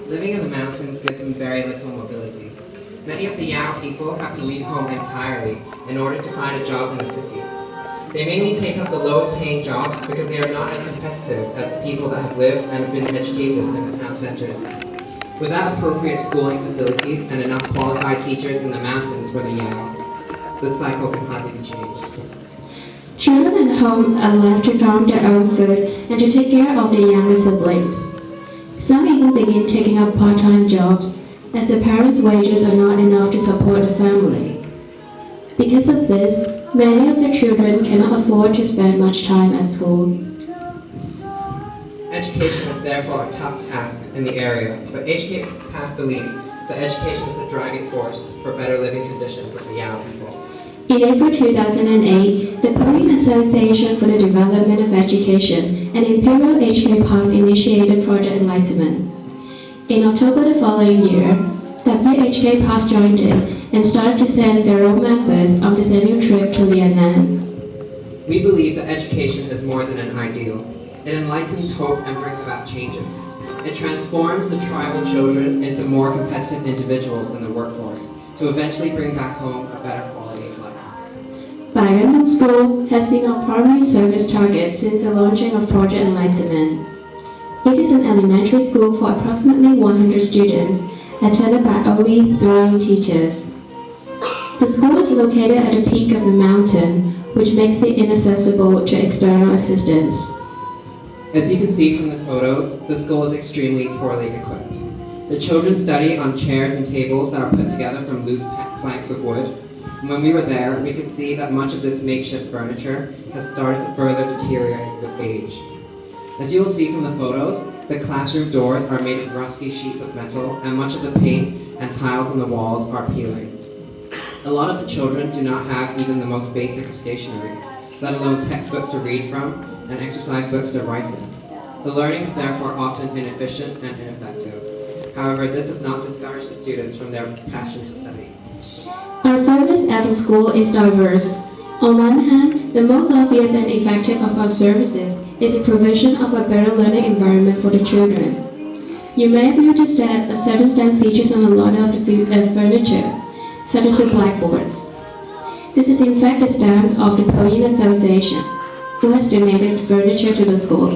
Living in the mountains gives them very little mobility. Many of the Yao people have to leave home entirely in order to find a job in the city. They mainly take up the lowest paying jobs because they are not as competitive as the people that have lived and have been educated in the town centers. Without appropriate schooling facilities and enough qualified teachers in the mountains for the Yao, the cycle can hardly be changed. Children at home are left to farm their own food and to take care of their younger siblings. Some even begin taking up part-time jobs, as their parents' wages are not enough to support the family. Because of this, many of the children cannot afford to spend much time at school. Education is therefore a tough task in the area, but HKPASS believes that education is the driving force for better living conditions for the Yao people. In April 2008, the Korean Association for the Development of Education and Imperial HKPASS initiated Project Enlightenment. In October the following year, WHKPASS joined in and started to send their own members on this annual trip to Lianan. We believe that education is more than an ideal. It enlightens hope and brings about changes. It transforms the tribal children into more competitive individuals in the workforce to eventually bring back home a better quality of life. Bilingual School has been our primary service target since the launching of Project Enlightenment. It is an elementary school for approximately 100 students, attended by only 3 teachers. The school is located at the peak of the mountain, which makes it inaccessible to external assistance. As you can see from the photos, the school is extremely poorly equipped. The children study on chairs and tables that are put together from loose planks of wood. And when we were there, we could see that much of this makeshift furniture has started to further deteriorate with age. As you will see from the photos, the classroom doors are made of rusty sheets of metal, and much of the paint and tiles on the walls are peeling. A lot of the children do not have even the most basic of stationery, let alone textbooks to read from and exercise books to write in. The learning is therefore often inefficient and ineffective. However, this does not discourage the students from their passion to study. Our service at the school is diverse. On one hand, the most obvious and effective of our services is the provision of a better learning environment for the children. You may have noticed that a 7 stand features on a lot of the furniture, such as the blackboards. This is in fact the stand of the Korean Association, who has donated furniture to the school.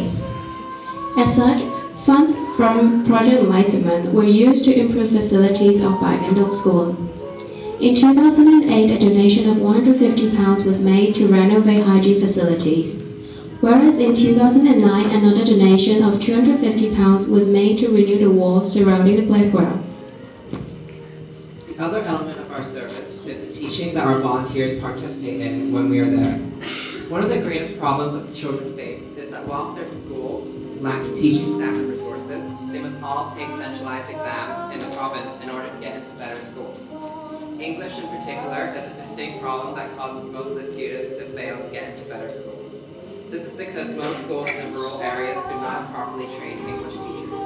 As such, funds from Project Enlightenment were used to improve facilities of bilingual school. In 2008, a donation of £150 was made to renovate hygiene facilities, whereas in 2009, another donation of £250 was made to renew the walls surrounding the playground. The other element of our service is the teaching that our volunteers participate in when we are there. One of the greatest problems that the children face is that while their schools lack teaching staff and resources, they must all take centralized exams in the province in order to get into better schools. English in particular is a distinct problem that causes most of the students to fail to get into better schools. This is because most schools in rural areas do not have properly trained English teachers.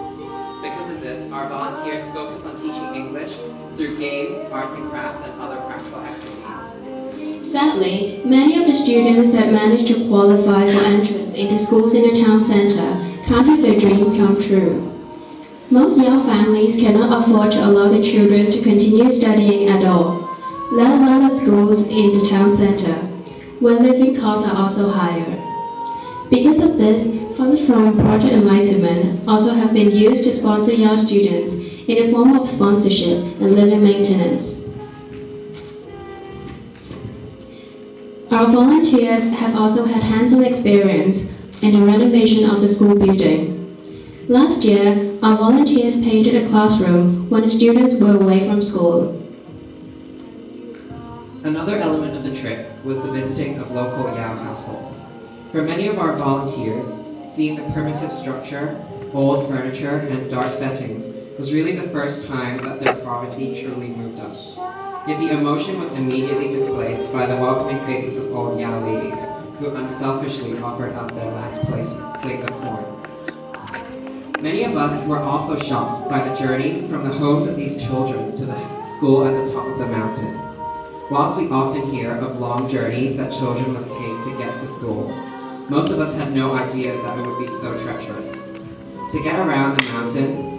Because of this, our volunteers focus on teaching English through games, arts and crafts, and other practical activities. Sadly, many of the students that manage to qualify for entrance into schools in the town center can't have their dreams come true. Most young families cannot afford to allow their children to continue studying at all, let alone at schools in the town center, where living costs are also higher. Because of this, funds from Project Enlightenment also have been used to sponsor young students in the form of sponsorship and living maintenance. Our volunteers have also had hands-on experience in the renovation of the school building. Last year, our volunteers painted a classroom when the students were away from school. Another element of the trip was the visiting of local Yao households. For many of our volunteers, seeing the primitive structure, old furniture, and dark settings was really the first time that their poverty truly moved us. Yet the emotion was immediately displaced by the welcoming faces of old Yao ladies, who unselfishly offered us their last plate of corn. Many of us were also shocked by the journey from the homes of these children to the school at the top of the mountain. Whilst we often hear of long journeys that children must take to get to school, most of us had no idea that it would be so treacherous. To get around the mountain,